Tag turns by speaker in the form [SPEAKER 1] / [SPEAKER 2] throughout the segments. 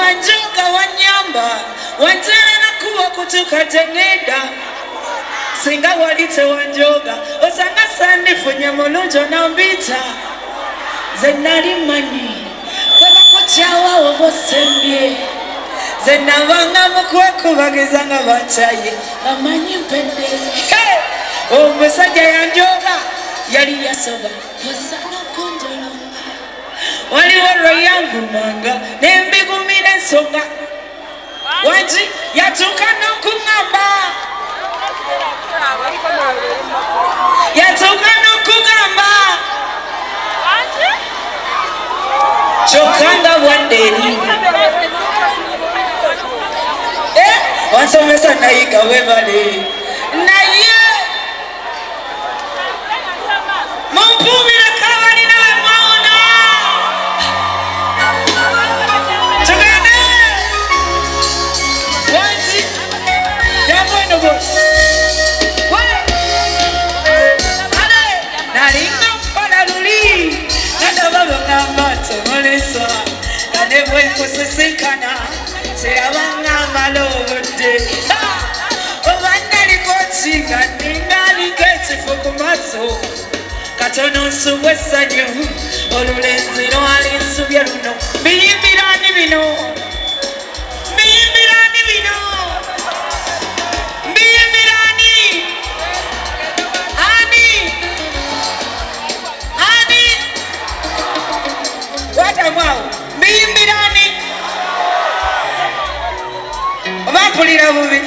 [SPEAKER 1] wanjoga wanyamba wanjala nakuwa kutuka tengeda singa walite wanjoga osanga sandifunye mulunjo nambita zenali manyi kweba kuchawa obosembye zenabanga mukwekubageza nga bachaye amanyi mpende omusajja yanjoga yali yasoba osanga kunjolo waliwo lweyanvumanga nembigumira ensonga wanji yatuuka n'okugamba kyokka bwadde eri wansomesa nayiga webale naye mumpuubire kabalina bemwawona tugende wansi yabweno bosi nalinga mpala luli nadaba bagamba temolesa kane bwenkusisikana teyabanga malobodde oba naliko kinga ningaliko ekifo ku maaso katono nsubwa essanyu olulenzi lwalinsubye luno biyimbirani bino biyimbirani bino biyimbirani ani watamwawo biyimbirani oba mpulira bubi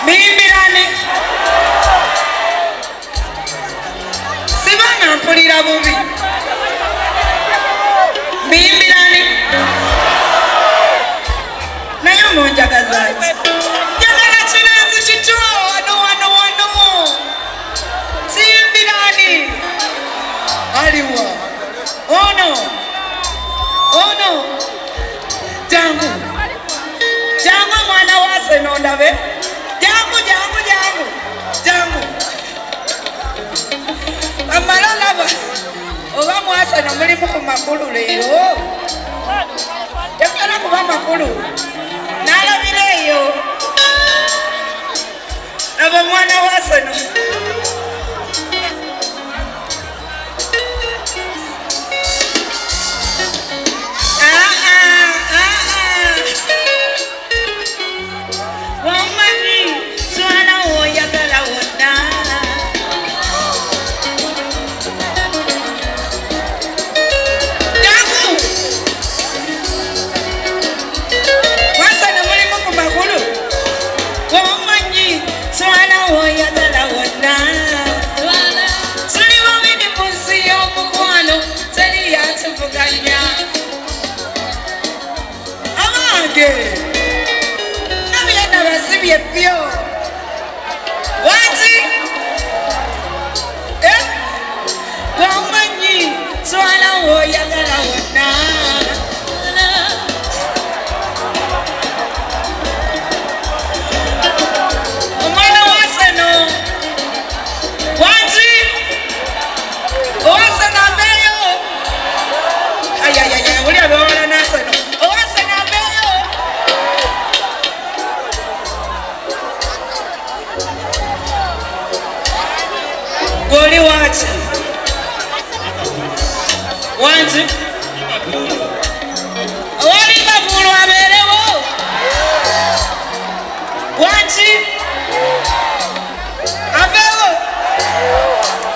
[SPEAKER 1] biyimbirani sibanga mpulira bubi biyimbirani naye munjagazaki njagala kirenzi kito wano siyimbirani aliwa ono jangu mwana wase nondabe jangu amalalaba oba mwasa nomulimu ku makulu leero tekala kuba makulu nalabireeyo aba mwana wase no nabyana basibye byo wati wamanyi twala woyagala wonna omwana waseno wati owaseno abeeyo ayayaya uli abewala naseno owaseno abeeyo goli wati wanti owali Liverpool abeerewo wanti abeewo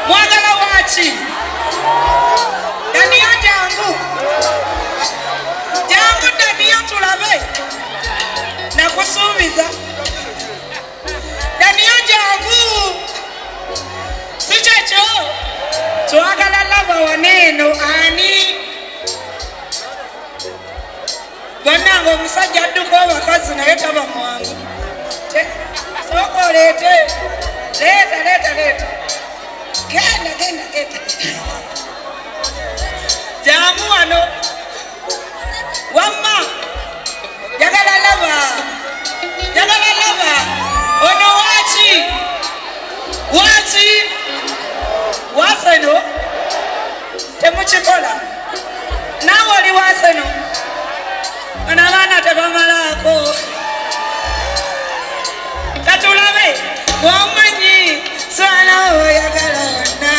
[SPEAKER 1] mwagala wati daniyo jangu daniyo tulabe nakusuubiza daniyo jangu sikyekyo twagala laba waneeno ani gonnanga omusajja adduka abakazi naye taba mwangu sooka oleete leeta genda jamu wano wamma jagala laba ono waseno temukikola naawe oli waseno Abaana tebamalaako katulabe wamanyi swala oyagala wonna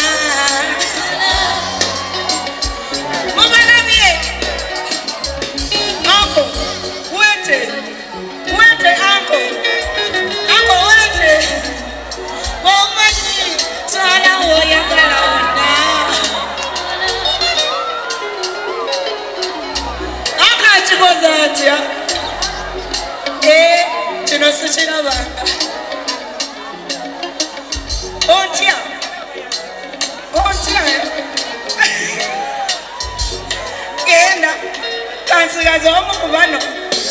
[SPEAKER 1] mubalabye anko wete anko wete wamanyi swala oyagala wonna akakikoza atya kino sikirabanga otya genda kansigaza omu ku bano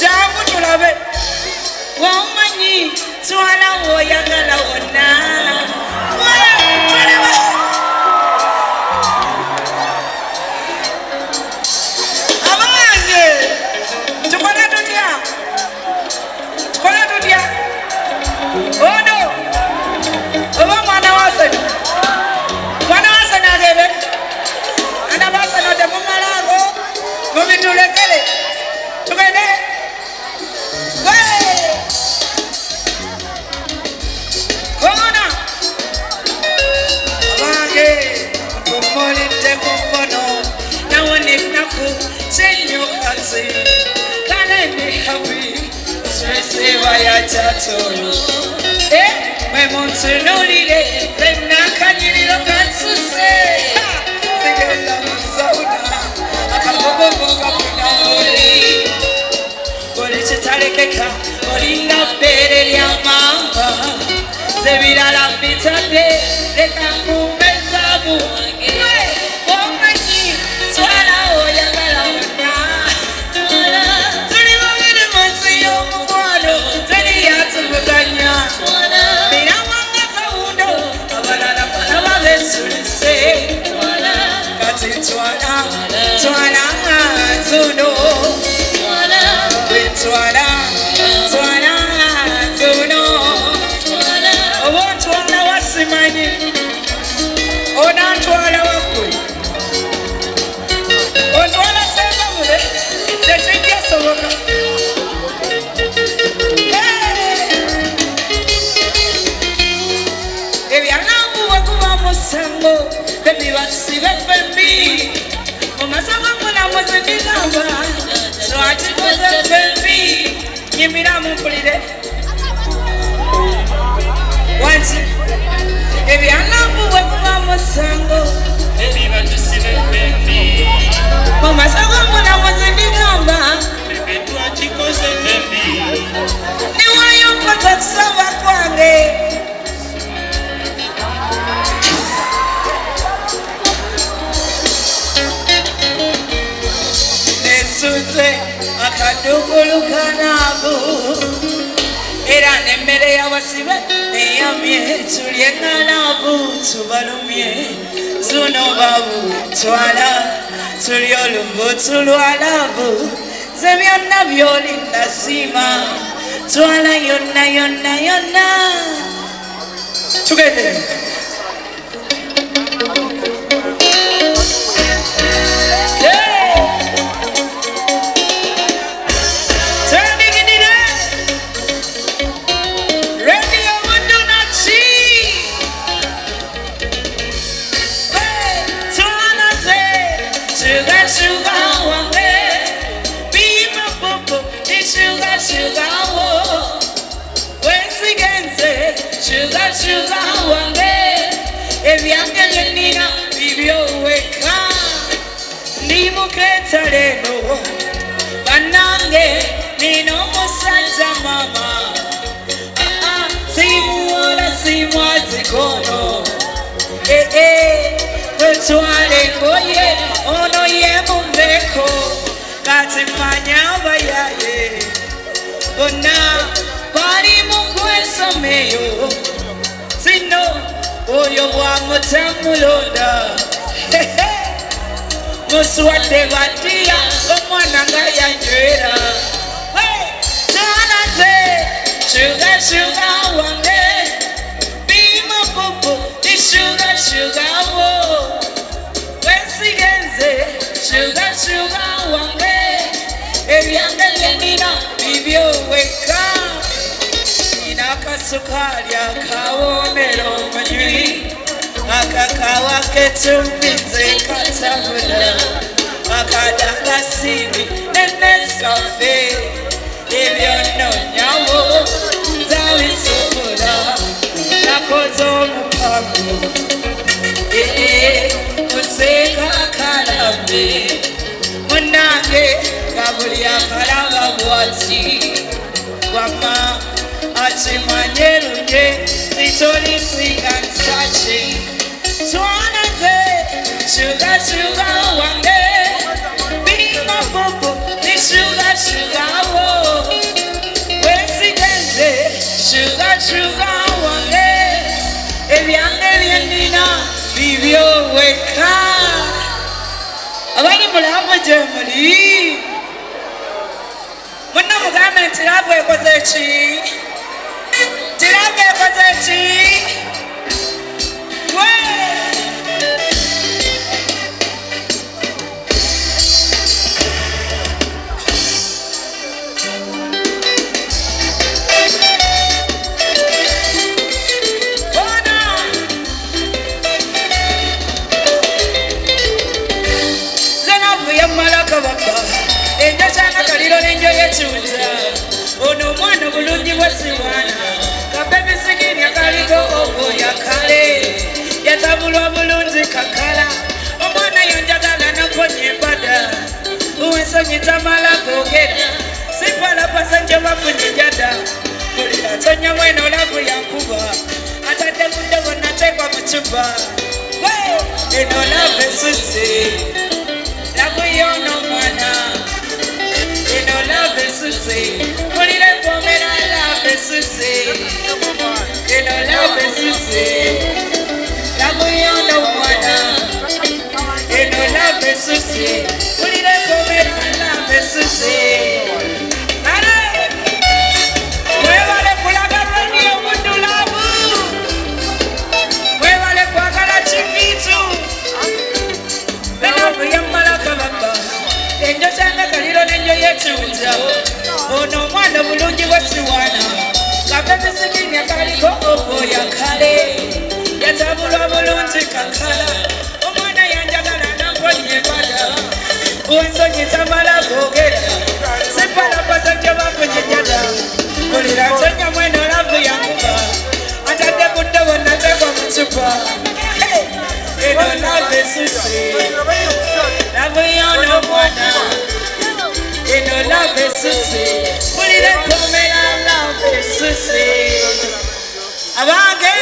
[SPEAKER 1] jangu tulabe wamanyi swala woyagala wonna abange tukole tutya ono oba mwana wasani agebe anabasano temumalaako mubitulekere tugende kona abange kumulidde ku mkono nawona ennaku kyenyokazi kale ndi happy stresseba ya chatoni mwe muntunulire fennakanyiriro kansuse sigenda musauda akagogogo gafuna oli oli kitalekeka olinga bbeere lya mamba zebirala mbitadde leka nkumbezaamu wange wamanyi swala oyagala wonna tuli babiri munsi y'omukwano teri yatuvuganya mirawanga kawundo abalala balaba besulise kati twala zuno twala zuno oba otwala wasimanyi onatwala waggwe otwala sembabule tekijja soboka ebyalambuwe kuba musango bebibasibe fembi mumasango mulamuzi bigamba twakikoze fembi nyimiramu mpulire wanti ebyalambuwe kuba musango bebibasibe fembi mumasango mulamuzi bigamba twakikoze fembi niwayo mpata kusaba kwange nesuze akadugulu kanaago era nemmere y'abasibe eyamye tulye nalaabu tubalumye zuno babu twala tuli olubutu lwalaabu ze byonna by'olinda siima twala yonna tugende sugar wange ebyange byenina bibyoweka ndi muketa leno banange nina omusajja mama simuwola simwazikono wetwale engoye ono yemumeko kati manya abayaye bonna bali mukwesomeyo sino oyo bwamutamulonda muswadde batiya omwana nga yanjwera twalaze shuga wange bima popo ni shuga wo wesigenze shuga wange ebyange nina bibyo weka nina kasukali akawomero manywi akakawa ketumbize katabula akadaka sibi neneskafe ebyo nonyawo zawisubula nakozo mukamu kuseka akalambe munange gabuli akalaba bwati wama achimanyerunye titoli singa nsachi twananze sugar sugar wange bima popo ni sugar sugar wo wesigenze sugar sugar wange ebyange byendina bibyo weka abali mulava gye muli munna mugambe nti laavu ekoze ki tiraavu ekoze ki enjachanga kaliro nenjo yechuza ono mwana bulungi bwasiwana kabebisigini akaliko ogo yakale yatabulwa bulungi kakala omwana yanjagala naponye bada uwensonyita mala gogera sipalapasa nje bafunyijada kulira tonya mwena olavu yankuba atadde budde bonatekwa mucuba eno lave susi lakuyono mwana eno lave susi mulire pomera lave susi eno lave susi lakuyono mwana eno lave susi mulire pomera lave susi ale mwebale kulagala niyo mundulavu mwebale kwagala chikitu elavu yamalaka baba enjo changa kaliro nenjo yechuja ono mwana bulungi bwasiwana kabebisigini akaliko ogo yakale yatabulwa bulungi kakala omwana yanjagala namponye bada uwensonyita mala gogera sipalapasa nje bafunyijada kulira tonya mwena olavu yankuba atadde budde bonatekwa mucupa eno lave susi lavuyono mwana eno lave susi mulire pomera lave susi abange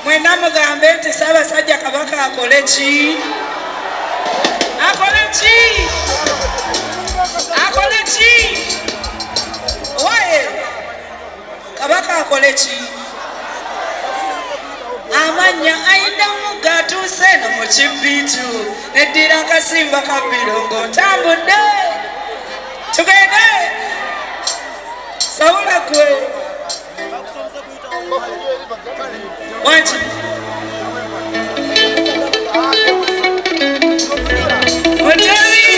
[SPEAKER 1] mwena mugambe nti Ssaabasajja Kabaka akole ki akole ki akole ki waye Kabaka akole ki amanya ayinamu gatuuse no mu kibbitu neddira akasimba ka Birongo ntambudde tugende sawula gwe wanki hoteli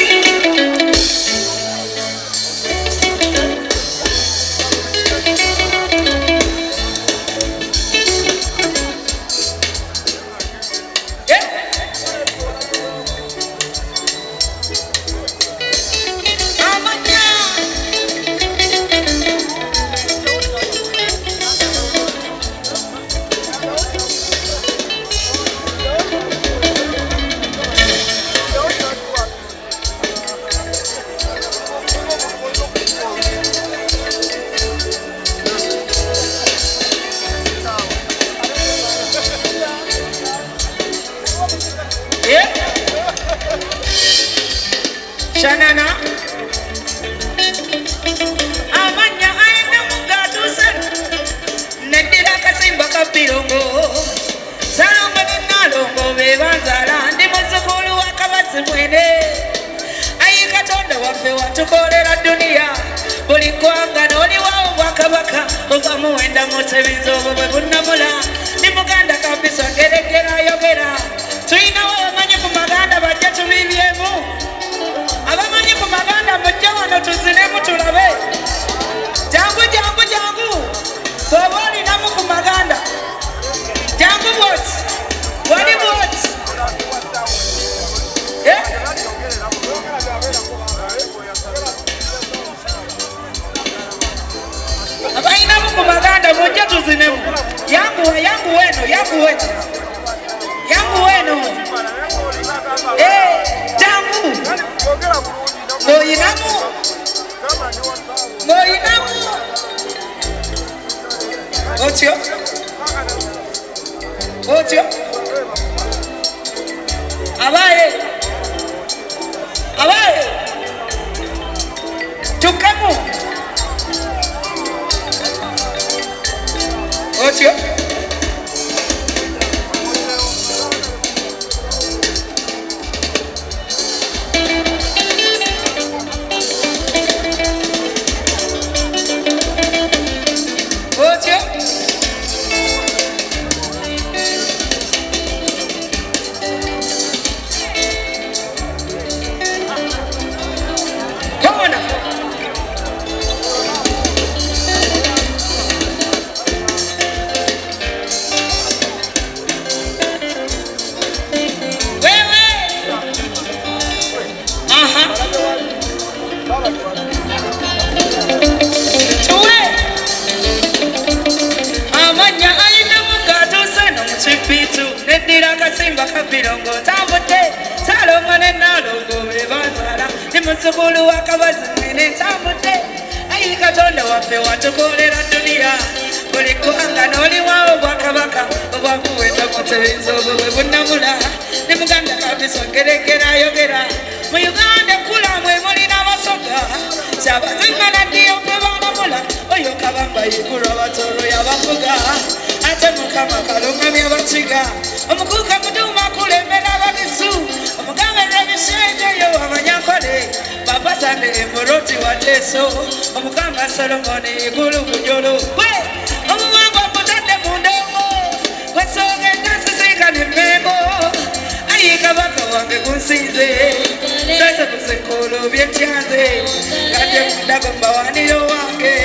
[SPEAKER 1] Shanana amanya ayinamu gatuuse neddira akasimba ka Birongo Salongo ne Nalongo be banzala ndi muzzukulu wa Kabasi mwene ayi Katonda waffe watukolera duniya buli ggwanga n'oliwawo Bwakabaka ova muwenda mutebizo obwo bwe bunnamula ndi muganda kabisa geregera ayogera tulinawo abamanyi ku maganda bajje tubibyemu abamanyi ku maganda mujje wano tuzinemu tulabe tuzinemu yangu weno jangu ngoyinamu otyo abaye tukamu otyo Simba kapirongo tambude salongo ne nalongo bebanzala nimusukulu wakabazimene tambude ayi katonda waffe watukolera dunia buli kuhanga noliwawo bwakabaka obwakuweta kutebenza obwo bwe bunamula ne muganda kabisa ngerekera ayogera mu Uganda kulamwe mulina abasoga kyabazimba nadiyo kwebanamula oyo kabamba yigulwa batolo yabavuga ate mukama kalungamya bakiga omukuka muduma kulembera abagisu omugambe rebisenjeyo abanyakole bapasane emboroti wateso omukamba solomoni igulu bujolo we omuwangwa mutadde mundongo wesogenda sisikane mmengo ayi kabaka wange kunsize sasa kusekolo byekyanze gadde mundago mbawaniro wange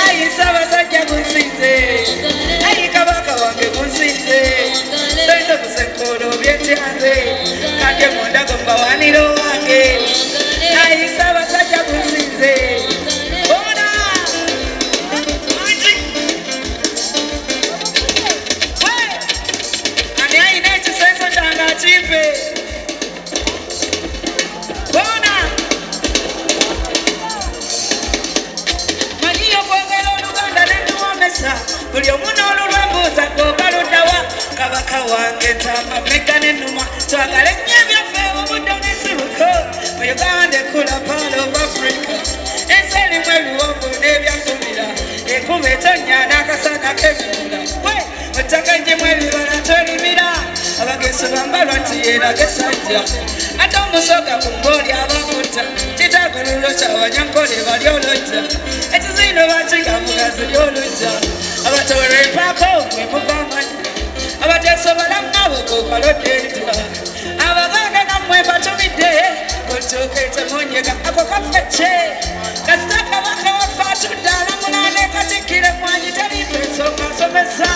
[SPEAKER 1] ayi sabasajja kunsize ayi kabaka wange kunsize sasa kusekolo byekyanze gadde mundago mbawaniro wange ayi sabasajja kunsize bona ani ayina ekisenso kyange akimpe bona maniyo kwogera Oluganda nendiwomesa buli omuno olulwembuuza gobaluddawa kabaka wange ntamba mega nenuma twagale nnyo ebyaffe obudde nesibuko mu Uganda ekula Pearl of Africa ensi erimu ebiwonvu n'ebyakumira ekuba etonnya n'akasana k'ebimula we ettaka njimu ebibala tolimira abagesu bambalwa nti yeeraga esajja ate omusoga ku mbooli abamutta kitagululo kyabanyankole bali olojja ekizino bakiga mugazi lyolujja abatowerepaako mwe muva amanyi abateesobola nabo kokalodde entya abaganda nammwe batumidde kotuuka etemonyega ako kafecce kasita kabaka waffe atudde alamulane katikkire mwanyi taliimu ensonga asomesa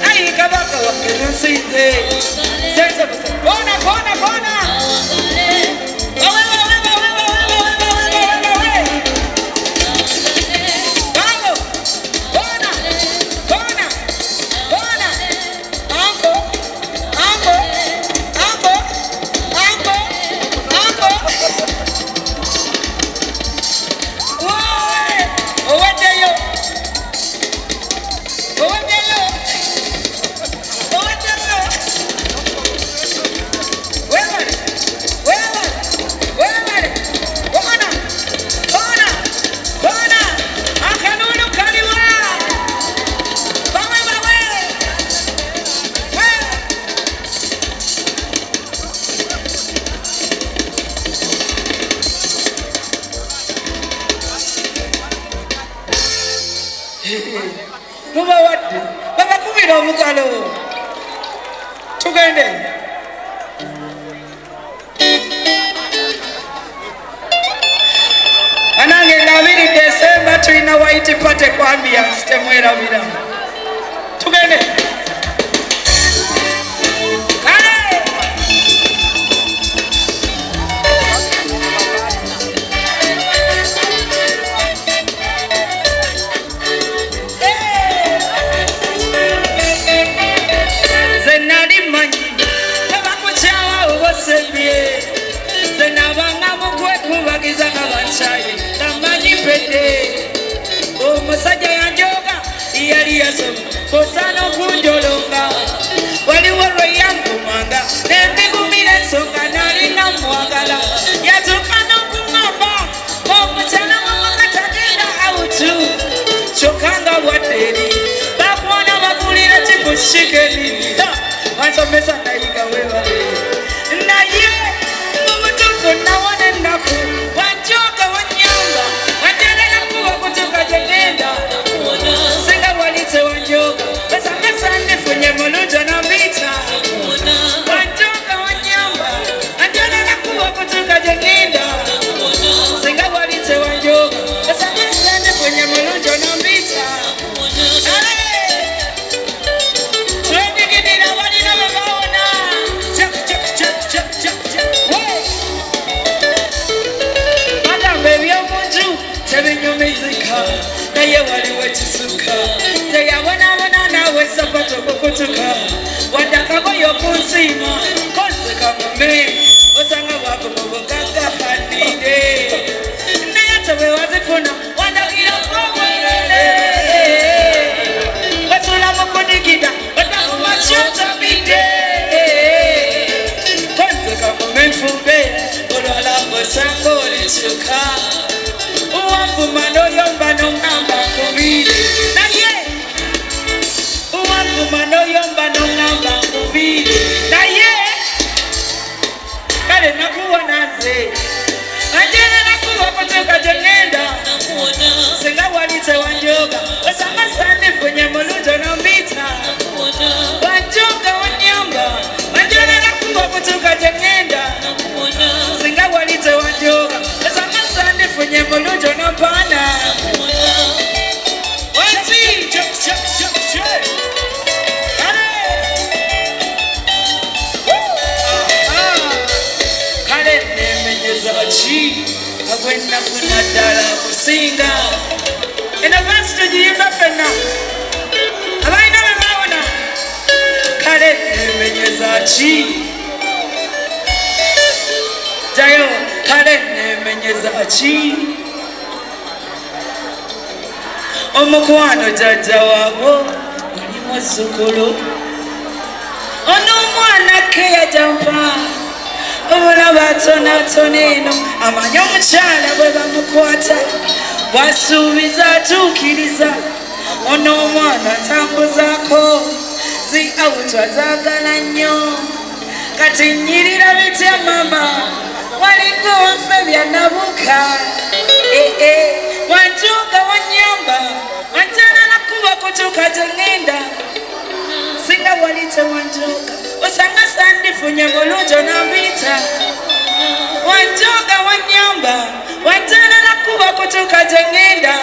[SPEAKER 1] ayi kabaka waffe nunsize sensebuse bona muba wadde babakubira omugalo tugende anange ndabiri Desemba tulina White Party ku ambiance temwerabira tugende naso kosano kunjolonga waliwo lwe yanvumanga nembigumira ensonga nalina mwagala yatukana okungamba omukyala wamaka tagenda awutu kyokanga bwadderi bakuwana bagulira kikushikeni wansomesa nayiga webale naye mubutuufu nawona ennaku wanjoga wanyamba wanjerera kuba kutuka gyegenda singa wali tewanjoga basanga ndifunye mulungi nambita wanjoga wanyamba wanjerera kuba kutuka gyegenda singa wali tewanjoga basanga ndifunye mulungi nambita tebinyumizika naye waliwo ekisuka teyabonabona nawe sapato kukutuka wadde akagoyo kunsiima konzeka mume osanga bwako mubugagahanire naye tebwewazifuna wandagira kobwerere basula mukudigida waddamumakyotabide konzeka mume nfumbe olwalabosanga olikyuka uwavuma noyomba nongamba kubiri naye uwavuma noyomba nongamba kubiri naye kale nakuwonaze anjerera kuba kutuka gyengenda singa wali tewanjoga osanga sandifunye mulungi nombita wanjoga wanyamba anjerera kuba kutuka gyengenda singa wali tewanjoga osanga sandifunye mulungi nompana wati kale nemenyeza ki agwennaku naddala kusinga eno vansi tugiyimba fenna abalina be baawona kale nemenyeza ki jayo kale nemenyeza ki omukwano jajja waabo olimu zukulu ono omwana ke yajampa obulaba atonatona eno amanyi omukyala bwe bamukwata bwasuubiza atuukiriza ono omwana atambuzaako zi awutwa zaagala nnyo kati nnyirira bitya mama walinga nfe byanabuka wanjoga wanyamba wanjalala kuba kutuka gyengenda singa wali tewanjoga osanga sandifunye mulungi nambita wanjoga wanyamba wanjalala kuba kutuka gyengenda